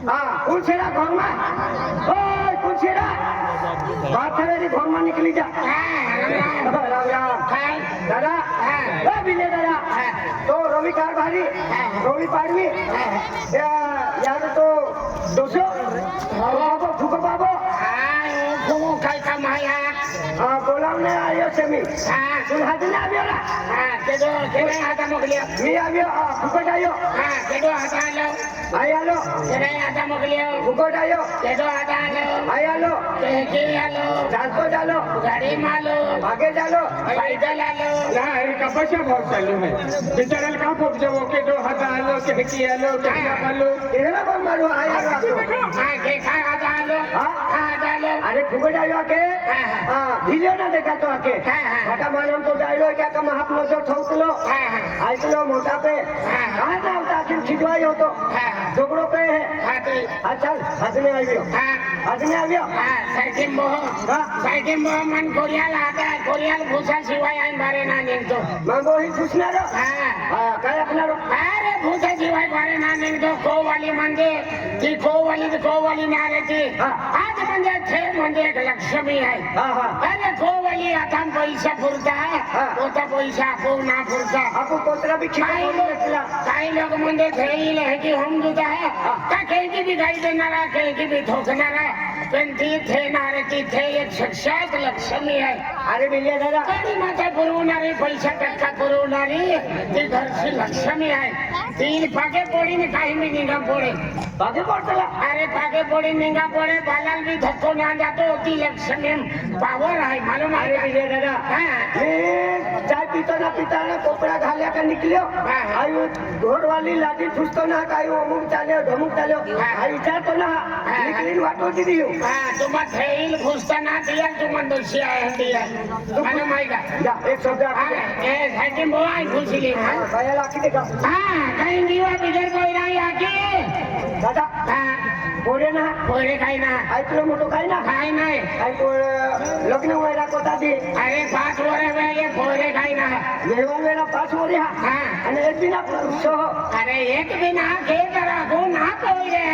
हाँ कुलछेड़ा घर में ओए कुलछेड़ा बात है मेरी घर में निकली जा राम राम दादा ओ बिले दादा तो रवि कार भारी रवि पाड़वी यार तो दोसो बाबो फुको बाबो फुको काय काम आया बोलावणे आयो से मी तुम हाथ ना आव्यो ना केडो केडे हाता मोकलियो मी आव्यो फुकट आयो केडो हाता आलो आय आलो केडे हाता मोकलियो फुकट आयो केडो हाता आलो आय आलो के आलो ट्रांसपोर्ट आलो गाड़ी मालो आगे चालो पैदल आलो ना अरे कपशा बहुत चालू है बिचारा का फोक जब ओके दो हाथ आलो के की आलो के आलो केला बम मारो आय आलो के खा हाता आलो हाता आलो अरे फुकट आयो आके वीडियो ना देखा तो आके मोटा मानम तो डायलो क्या का महाप नजर ठोकलो आइलो मोटा पे कहां ना होता कि खिजवाई हो तो झगड़ो पे है अच्छा हाथ में आइयो हाथ में आइयो साइकिल मोह मन कोरियाल आता कोरियाल भूसा शिवाय आइन बारे ना निंतो मांगो ही खुशना रो काय अपना रो अरे भूसा शिवाय बारे ना निंतो को वाली मंदे ती को वाली ना रहती आज मंदे थे मंदे एक लक्ष्मी है अरे को वाली आता पैसा फुरता है होता पैसा को ना फुरता आपको कोतरा भी खिला काही लोग मंदे थे ही है कि हम जुदा है का कहीं की भी गाई देना रहा कहीं की भी ठोकना रहा पण ती थे नारे थे एक साक्षात लक्ष्मी है अरे बिलिया दादा कधी माता पुरवणारी पैसा टक्का पुरवणारी ती घरची लक्ष्मी आहे तीन पाके पोड़ी ने काही में निगा पोड़े बागे पड़तला अरे पाके पोड़ी निगा पोड़े बालाल भी धक्को ना जातो ती लक्ष्मी पावर आहे मालूम आहे अरे बिलिया दादा मैं चाय पीता ना कोपड़ा घाल्या का निकलियो आयु घोड़ वाली लाठी ठुसतो ना कायु अमुक चाल्यो धमुक चाल्यो आई विचार तो ना निकली वाटो दीदी तुम्हा थैल घुसताना दिया तुम्हा दोषी आहे दिया मालूम आहे का जा एक शब्द ए साइकिल बोला आहे घुसली भैया लाकी देखा काही जीवा बिगर कोई नाही आके दादा पोरे ना पोरे काही ना ऐकलो मोठो काही ना काही नाही ऐको लग्न व्हायला कोता दे अरे 5 वर्ष वेळे पोरे काही ना मेहमान वेळा 5 वर्ष हा आणि एक दिन सो अरे एक दिन के करा को ना पोरे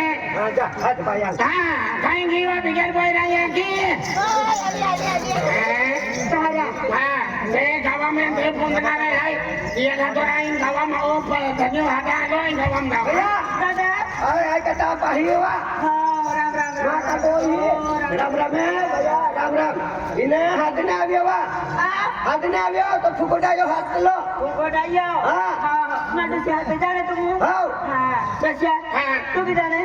जा हात पाया काही जीवा बिगर कोई नाही आके ते गावामध्ये ते पुंजणार आहे ये घाटोराईन गावामा ओ धन्यवाद आलोय गावाम गाव दादा अरे ऐकता पाहिजे वा राम राम माता बोली राम राम भैया राम राम इने हाथ ने आव्यो वा हाथ ने आव्यो तो फुकोटायो हाथ लो फुकोटायो हां ना तो हाथ जाने तुम हां कशा तू भी जाने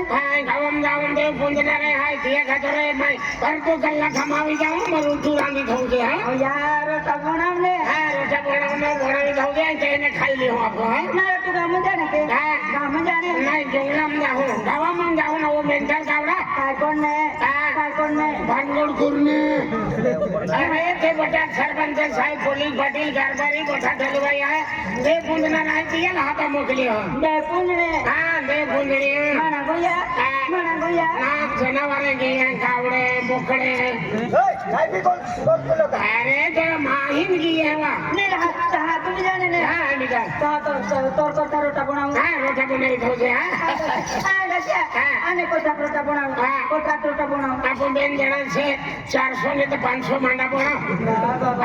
गावाम गावाम ते पुंजणार आहे ते घाटोराई नाही पर तो गल्ला खमावी जाऊ मरू तू रांगी खाऊजे हा यार बनवले रोटा बनवले खाऊ दे त्याने खाल्ली हो आपण ना तू गाम जाने के गाम जाने नाही जंगलाम जाऊ गावाम जाऊ ना वो मेंटल गावडा काय कोण नाही भानगड कुर्ने अरे ते बटा सरपंच साहेब पोलीस पाटील कारभारी मोठा ढलवाई आहे ते पुंजना नाही दिया हाता मोकली हो दे पुंजने दे पुंजनी मना गोया ना जनावरे गे गावडे बोकडे काय भी बोल अरे ते माहीन गी है वा नहीं हाथ तुम्ही जाने ने हां निका तोर करता रोटा बनाऊ रोटा बनाई धोजे आने कोटा रोटा बनाऊ कोटा रोटा बनाऊ आपण बेन जणा से 400 ने तो 500 मांडा बना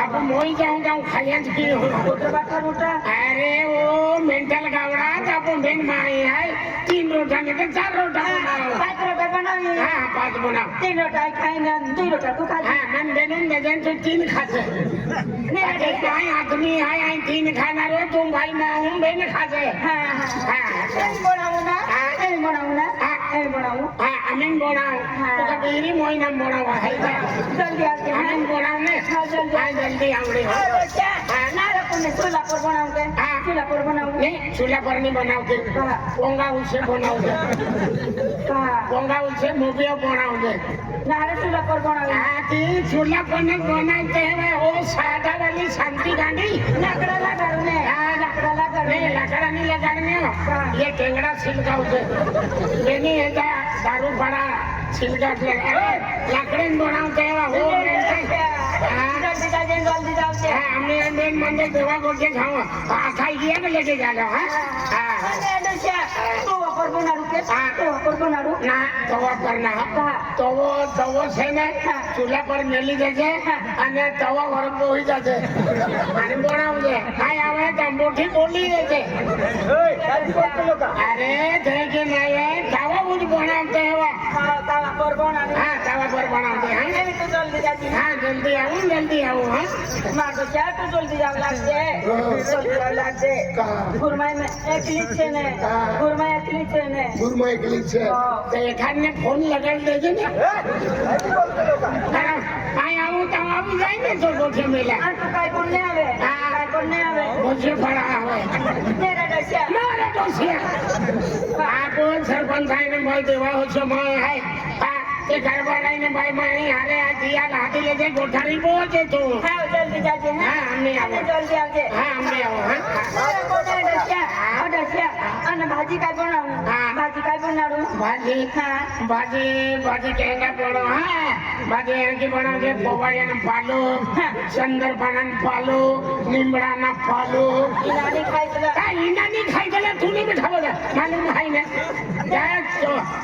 आपण मोई जाऊं खायंच की कोटा रोटा अरे वो मेंटल गावडा आपण बेन माई है 3 रोटा ने तो 4 रोटा बनाओ 5 रोटा बनाऊ हां 5 बनाओ 3 रोटा खाई ना 2 रोटा तू खा हां मन बेनन दजन तो 3 खाते नहीं काय आदमी है आई 3 खाना रे तुम भाई ना हूं बेन खाते हां बनाऊ ना बनाऊ आमीन बनाओ तो कबीरी मोई नाम बनाओ है जल्दी आके आमीन बनाओ ने जल्दी आवड़े ना रखने चूल्हा पर बनाऊ के चूल्हा पर बनाऊ नहीं चूल्हा पर नहीं बनाओगे पोंगा उसे बनाओगे पोंगा उसे मोबिया बनाओगे ना रे चूल्हा पर बनाऊ ती चूल्हा पर बनाते हैं वो सादा वाली शांति गाड़ी लाकड़ा लगा नाही लाकडाने लगाडणे हे टेंगडा शिलकावते बेनी याचा दारू पडा शिलकातले लाकडेन बनवते हो आम्ही मेन म्हणजे देवा गोटे खाऊ खाई गया लेके जा लो ना तवा पर ना तवो છે ને ચૂલા પર મેલી દેજે અને તવા ગરમ હોઈ જશે અને બનાવજે કાઈ આવે તો મોટી બોલી દેજે અરે તે કે નહીં તવા જ બનાવતે હવા તવા પર બનાવતે હા જલ્દી આવું હા મારો ક્યાં તો જલ્દી જાવ લાગશે ગુરમાઈ મે એકલી છે ને ગુરમાઈ એકલી છે ને તો એખાદને ફોન લગાડી દેજે ને કાઈ આવું તો આવી જાય ને તો ગોઠે મેલા આ તો કાઈ કોણ આવે ગોઠે ફળા આવે મારા ડોસિયા આ કોણ સરપંચ આઈને ભાઈ દેવા હો છો માં હે તે ગરબા લઈને ભાઈ માણી હારે આ દિયા લાદી લેજે ગોઠારી પહોંચે તું હા જલ્દી જાજે હા અમને આવો જલ્દી આવજે હા અમને આવો અને ભાજી કાઈ બનાવું ભાજી કાઈ બનાવું ભાજી કેંગા પડો હા ભાજી એનકી બનાવજે પોવાડિયાના પાલું ચંદરપાના પાલું લીમડાના પાલું ઈનાની ખાઈ ગયેલા તું નહીં બેઠાવો છે માલુમ ખાઈ ને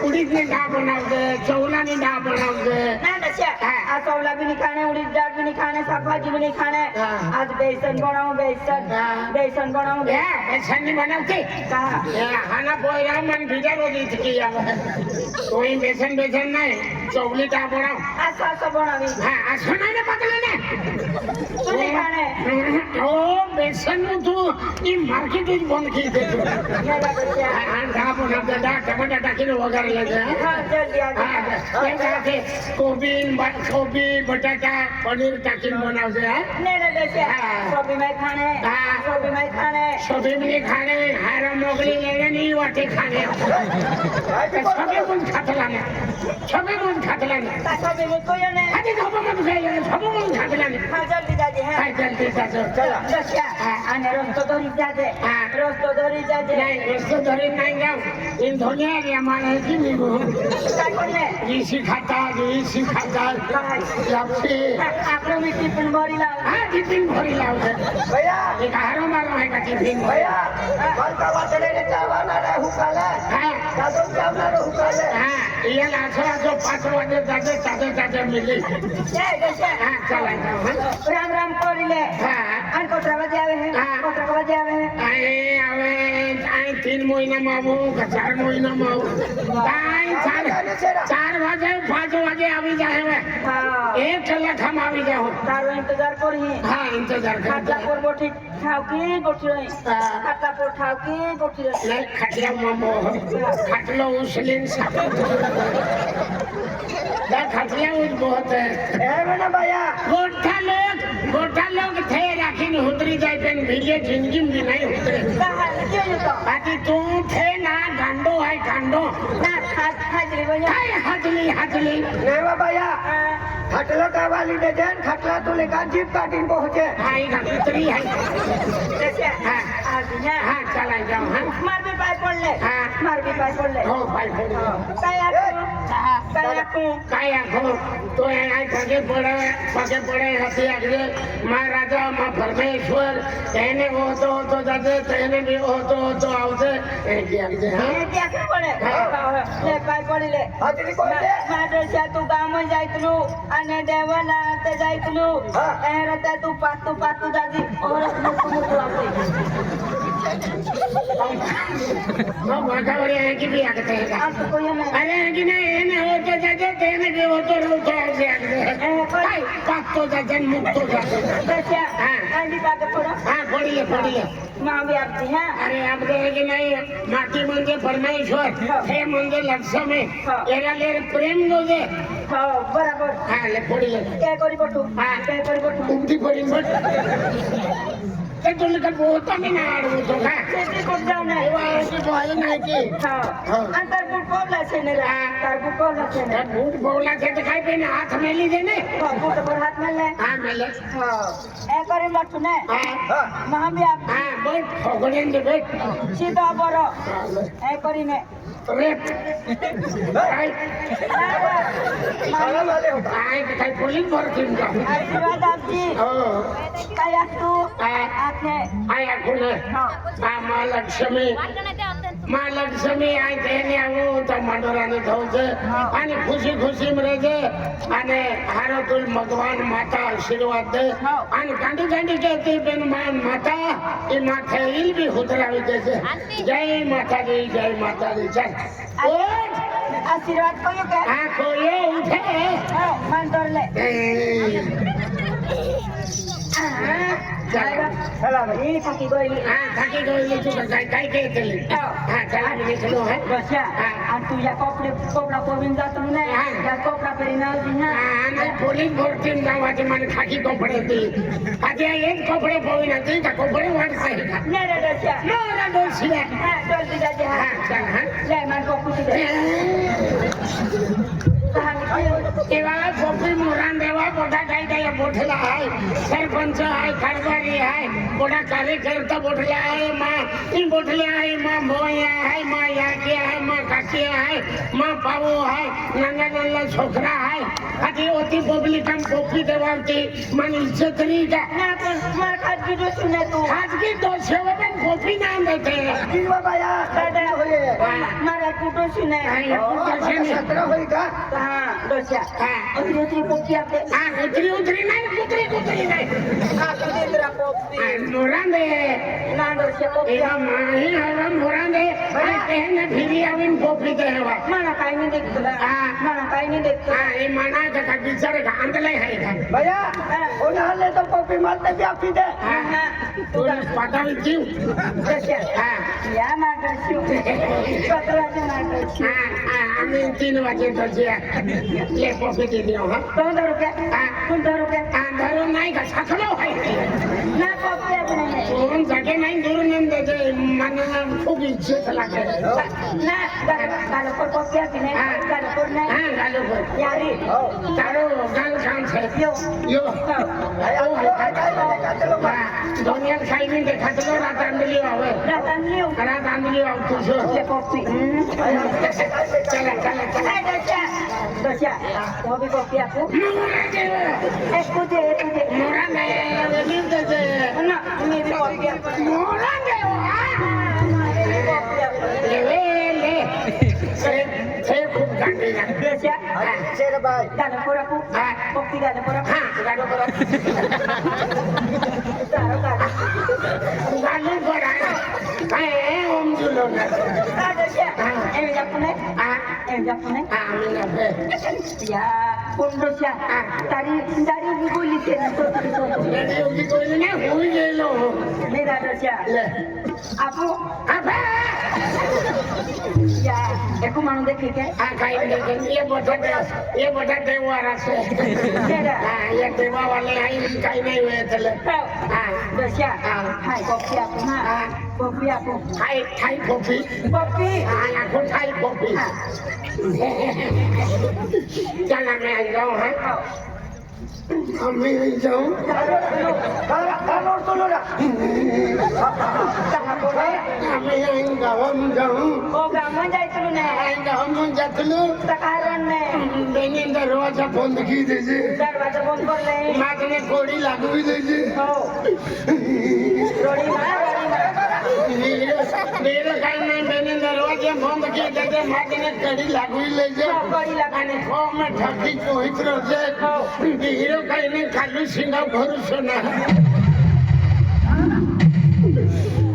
ઉડીદની દાળ બનાવજે ચૌલાની દાળ બનાવજે ના દસ્યા આ ચૌલા ભી નહીં ખાને ઉડીદ દાળ ભી નહીં ખાને શાકભાજી ભી નહીં ખાને આજ બેસન બનાવું બેસન બનાવું બેસન ની બનાવતી હાના પોયરા મને બીજા રોજી થકી આવે કોઈ બેસન નહીં ચૌલી દાળ બનાવ આ સાસો બનાવી હા આ સોનાને પકડે ને તું નહીં ખાને ઓ બેસન નું તું ઈ માર્કેટ જ બંધ કરી દેજો દાળ બનાવજે દાળ ટમાટા ટાંકીને વઘારી લેજે હા જલ્દી આવજે કોબી બટાટા પનીર ટાંકીને બનાવજે હા ને દસ્યા સોબી મેં ખાને सभी में खाने हारा मोगली लेने नहीं वाटे खाने सभी मुझ खातलाने सोबी में कोई नहीं अरे धोबा मत खाइए सभी मुझ खातलाने हाँ जल्दी जाजे हाँ जल्दी जाओ चलो दस्या आने रोस्तो धरी जाजे नहीं रोस्तो धरी नहीं जाओ इन धोने के हमारे की नहीं वो काय करने ऋषि खाता लपसी आपने भी टिफिन भरी लाओ हाँ टिफिन भरी लाओ भैया एक हारो मारो है का टिफिन भैया बालका वाटले रे चावना रे हुकाले हाँ दादो चावना रे हुकाले हाँ ये लाछड़ा जो 5 बजे जाते मिली जय दस्या हाँ चला जाओ राम कोरिले हाँ अन कोटरा बजे आवे है कोटरा बजे आवे है आए 3 महीना में आबू 4 महीना में आबू 4 बजे 5 बजे आवी जाए है हाँ 1 कलाक हम आवी जाओ तारो इंतजार करी हाँ इंतजार कर खाटलापुर गोठी ठावकी गोठी रही खाटलापुर ठावकी गोठी रही नहीं खटिया मामो खटलो उसलिन सब खटिया उस बहुत है ना भैया गोठा लोग थे राखी उतरी जाए पेन भीगे जिंदगी में नहीं उतरे बाकी तू थे ना गांडो है गांडो ना हाजरी भैया हाजली नेवा भैया खटला का वाली दे देन खटला तो लेकर जीप काटिन पहुंचे हाई उतरी है कैसे हाँ आज ना हाँ चला जाओ हाँ मार भी पाई पड़ ले हाँ मार भी पाई पड़ ले हो भाई काया को तो आई पगे पड़े हसी आगे महाराजा मां परमेश्वर कहने हो तो जाते कहने भी हो तो आवते आगे हां क्या कर पड़े ले पाई पड़ी ले हाजरी कोई ले माद्रसा तू गांव में जाइतलू અને દેવલા તે જાઈતલુ એ રતે તું પાતું જાજી ઓર મુકુ આવતી नो वाकावरी है कि भी आते हैं आप तो कोई नहीं अरे कि नहीं एने हो तो जाते तेने भी हो तो रो तो आगे भाई पात तो जाते मुक्त तो जाते कैसे हां आंधी बात पड़ो हां पढ़िए मां भी आती है अरे आप कहे कि नहीं माटी मंगे परमेश्वर हे मंगे लक्ष्मी एरा ले प्रेम लोगे हां बराबर हां ले पढ़िए क्या करी पटू हां क्या करी पटू उम्दी पड़ी मत ते तुला का पोहता मी नाही अडवतो का शेती खूप जाऊ नाही बोल नाही की आणि तरबूज पोवला शेने तरबूज पोवला शेने त्या बूट बोलला ते काय पेने हात मेली देने बूट पर हाथ में ले हा मेले ए करे लटू ने महाबी आप हा बैठ फगडेन दे बैठ सीधा बरो ए करी ने रेप काय काय पोलीस भरती का आशीर्वाद आपजी हो काय असतो आखे आया कोण माँ लक्ष्मी आई तेने आऊ तो मंडोराने धोजे आणि खुशी खुशी मरेजे आणि हारतुल भगवान माता आशीर्वाद दे आणि गांडी गांडी कहती बिन मान माता ई माथे इल भी हुतरावी देसे जय माता दी चल उठ आशीर्वाद कोयो के हाँ कोयो उठे मान तोरले चला भाई थकी गई हाँ थकी गई तू काय काय कहते हाँ चला मी निकलो है बच्चा आणि तू या कपडा पोविन जातो ना या कपडा पेरी ना आणि पोलीस भरती गावाची मला खाकी कपडे ती आता एक कपडे पोविन ती का कपडे वाढते नाही रे बच्चा नवरा डोसिया हा चल जाते हा चल हाँ ले मान कोपी दे तेव्हा कोपी मोरान देवा मोठा काय काय मोठला आहे सरपंच आहे कारभारी आहे मोठा कार्यकर्ता मोठला आहे माँ मोठले आहे माँ भोया आहे माँ याकी आहे माँ काकी आहे माँ पावो आहे नंगा नल्ला छोकरा आहे आधी होती पब्लिक हम कोपी देवावती मन इज्जत नाही का ना पण मार खाजगी दोषी नाही तू खाजगी दोषेवर पण कोपी नाम देते किंवा बाया दादा होय मारा कुटोशी नाही सत्र होई का हा दोषा उतरी पोपी आपले हाँ उतरी नहीं कुतरी नहीं हा कुतरी पोपी मोरांदे ना दोषा पोपी एवा माही हवा मोरांदे अरे कहने फिरी आविन पोपी दे हवा मला काही नाही देखतो मला काही नाही देखतो हाँ ये मना का बिचारे का अंदले है का भैया उन्हाळे तो पोपी मारते भी आपी दे हाँ तू पता भी क्यों दोषा हाँ या मागशी पत्राचे मागशी हाँ आम्ही 3 वाजे दर्जिया ये पोपी दे दियो हाँ 15 रुपये हाँ 15 रुपये हाँ धरून नाही का छाखलो है ना पोपी आपण कोण जागे नाही दूर नेम देते मनाला खूप इज्जत लागते ना गालो पर पोपी आपण गालो पर नाही हाँ गालो पर यारी तारो गाल काम छे यो यो दुनिया खाई नहीं देखा चलो रात आंदली आवे रात आंदली आव तुझो ले पोपी चला दोषा वो भी पोपी आपको एक कुछ मोरा ने नींद दे ना मैं भी पोपी आपको मोरा ने ले खूप गांडी ना दोषा शेर भाई गालो पर आपको पोपी गालो पर हाँ गालो पर गालो पर है ओम जुलो ना दोषा em Japone em Japone आम्ही ना ya Doषा dari बोली ते तो ले उगी कोई ना होई गेलो मेरा दोषा ले आपको अबे या एको मानु देखे के काय ये मोठा देवारा से तेरा ये देवा वाले आई काही नाही हुए तले दोषा हाय कॉफी आपको हां कॉफी आपको थाई कॉफी या को थाई कॉफी चला मैं आ जाऊं हाँ मैं आ जाऊं कालो तो लो मैं गावम जाऊं ओ गामन जायचलो नाही गावम जातलो कारण नाही बेनी दरवाजा बंद की देजे दरवाजा बंद करले मागने कोडी लागवी देजे हो रोडी मार मेरे काही नाही बेनी दरवाजा बंद की देजे मागने कडी लागवी लेजे आणि खो में ठकी कोहित रोजे हीरो काही नाही खालू सिंगा भरू सोना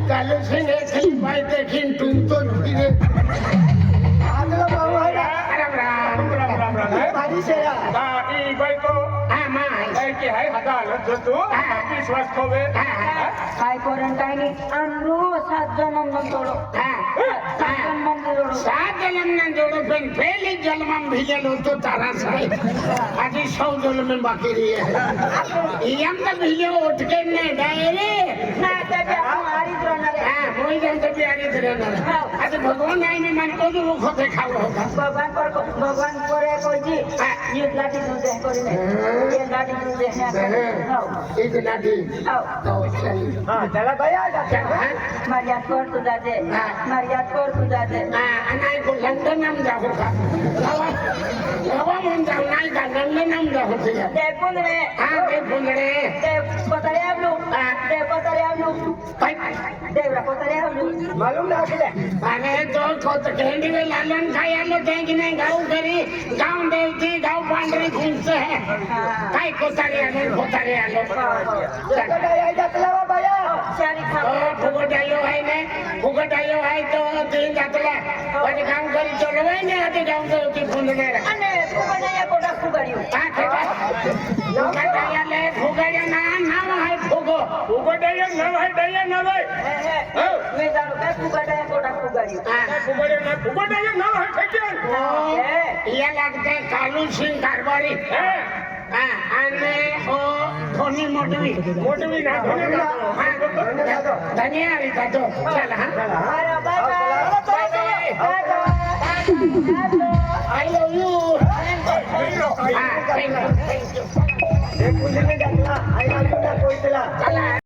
कालू सिंह थी बाई देखीन तुम तो गिरे आगला बाबू आहे राम भारी शेरा ई बाई तो हाँ माँ काय की आहे हदालत जो तू विश्वास खोवे काय क्वारंटाईन आमरोज सात जन्म न जोडो सात जन्म न जोड़ो फिर पहले जन्म में भिजल हो तो तारा साहब आज 100 जन्म में बाकी रही है ये हम तो भिजे उठ के नहीं डायरे ना ते हमारी द्रोणार हां वही जन तो प्यारी रहना आज भगवान आई में मन को जो खो देखा होगा भगवान पर कोई जी ये लाठी नु दे कोई नहीं ये लाठी नु दे एक लाठी आओ हां चला भैया मर्याद कर तू जाते मर्याद कर तू जाते नाही को लंडन हम जाऊ का बाबा मन जाऊ नाही का लंडन हम जाऊ ते ते पुंडरे हां ते पुंडरे ते पतारे आवलू ते पतारे आवलू देवरा पतारे आवलू मालूम ना के अरे तो खोत केंडी में लालन खाया लो देख नहीं गाँव करी गाँव देवती गाँव पांडरी घूमते हैं काय कोतारे आलो जगदाया जतलावा भैया सारी खा फुकट आयो है ने फुकट आयो है तो तीन जातला और काम करी चलो है ने आते गाँव देवती पुंडरे અને ફુગડિયા કોડા ફુગડિયો फुकट आया ले फुगड़िया नाम है फुगो उगडया न भाई दया न भाई મે જાણો કે ફુગડિયા કોડા ફુગડિયો उगडया न भाई फेक्या ये लगते कालू सिंह कारभारी અને ઓ ધોની મોટવી मोटवी ना ધનિયા આવી તો ચાલ હા અરે bye bye I love you एक मुझे में जतला आई ना कोई चला चला